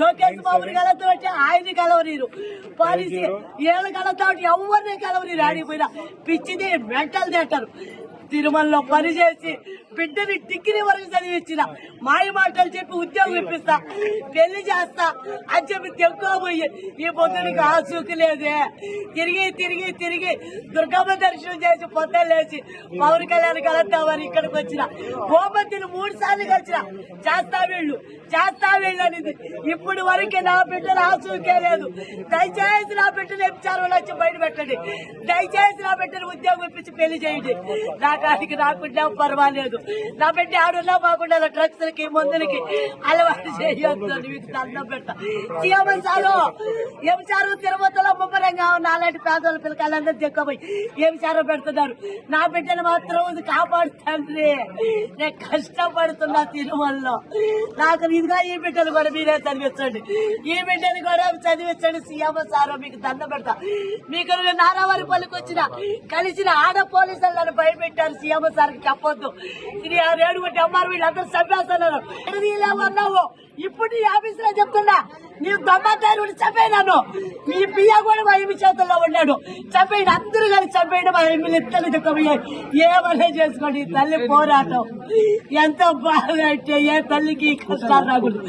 లోకేష్ బాబుని కలతో ఆయన కలవనీరు పాలసీ ఏళ్ళు కలతో ఎవరిని కలవనీరు ఆడిపోయినా పిచ్చిది మెంటల్ తింటారు. తిరుమలలో పనిచేసి బిడ్డని డిగ్రీ వరకు చదివించిన మాయ మాటలు చెప్పి ఉద్యోగం ఇప్పిస్తా పెళ్లి చేస్తా అని చెప్పి తెక్కుపోయి ఈ పొద్దునికి ఆసూకి లేదే. తిరిగి తిరిగి తిరిగి దుర్గమ్మ దర్శనం చేసి పొద్దున్న లేచి పవన్ కళ్యాణ్ కలుద్దామని ఇక్కడికి వచ్చిన గోపతిని 3 సార్లు కలిసిన చేస్తా వీళ్ళు అనేది ఇప్పటి వరకు నా బిడ్డలు ఆసూకే లేదు. దయచేసి నా బిడ్డలు ఎంచారు వచ్చి బయట పెట్టండి. దయచేసి నా బిడ్డను ఉద్యోగం ఇప్పించి పెళ్లి చేయండి. నా కాడికి రాకుండా పర్వాలేదు. నా బిడ్డ ఆడున్నా బాగుండా డ్రగ్స్ లకి మందులకి అలవాటు చేయొద్దు. మీకు దండం పెడతా. ఎంచారు తిరుపతిలో ముమ్మరంగా నాలాంటి పేదల పిల్లకాయలందరూ దిక్కుపోయి ఎంచారో పెడుతున్నారు. నా బిడ్డను మాత్రం కాపాడుతండ్రి. నేను కష్టపడుతున్నా తిరుమలలో. నాకు ఇదిగా ఈ బిడ్డను కూడా మీరే చదివించండి. ఈ బిడ్డను కూడా చదివించండి. సీఎం సారో మీకు దండం పెడతా. మీకు నారావారి పల్లికి వచ్చిన కలిసిన ఆడ పోలీసులు నన్ను భయపెట్టారు. సీఎం సార్కి చెప్పొద్దు. ఇది 7 అమ్మారు వీళ్ళందరూ చంపేస్తున్నారు. అన్నావు ఇప్పుడు నీ ఆఫీసులో చెప్తున్నా నీ దొమ్మతారు చంపేనాను. మీ పియ్య కూడా మా ఎమ్మి చేతుల్లో ఉన్నాడు. చంపేయండి, అందరూ కలిసి చంపేయండి. మా ఎమ్మెల్యే ఇత్తలు దిక్కుపోయాయి. ఏమన్నా చేసుకోండి. తల్లి పోరాటం ఎంతో బాగా అంటే ఏ తల్లికి కష్టాలు రాకూడదు.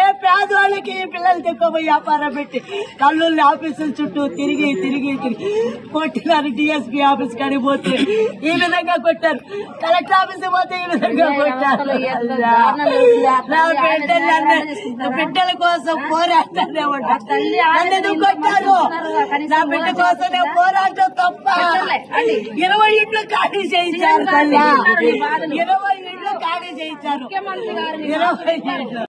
ఏ పేదవాళ్ళకి పిల్లలు దిక్కుపోయి వ్యాపారం పెట్టి కల్లుల్ని ఆఫీసుల చుట్టూ తిరిగి తిరిగి తిరిగి కొట్టినారు. డిఎస్పీ ఆఫీస్ కాడికి పోతే ఈ విధంగా కొట్టారు. కలెక్టర్ ఆఫీస్ పోతే ఈ విధంగా కొట్టారు. బిడ్డల కోసం పోరాటనే ఉంటారు. కొట్టారు. నా బిడ్డ కోసం నేను పోరాటం తప్ప 20 ఇంట్లో ఖాళీ చేయించారు. 20 ఇంట్లో ఖాళీ చేయించారు. 20 ఇంట్లో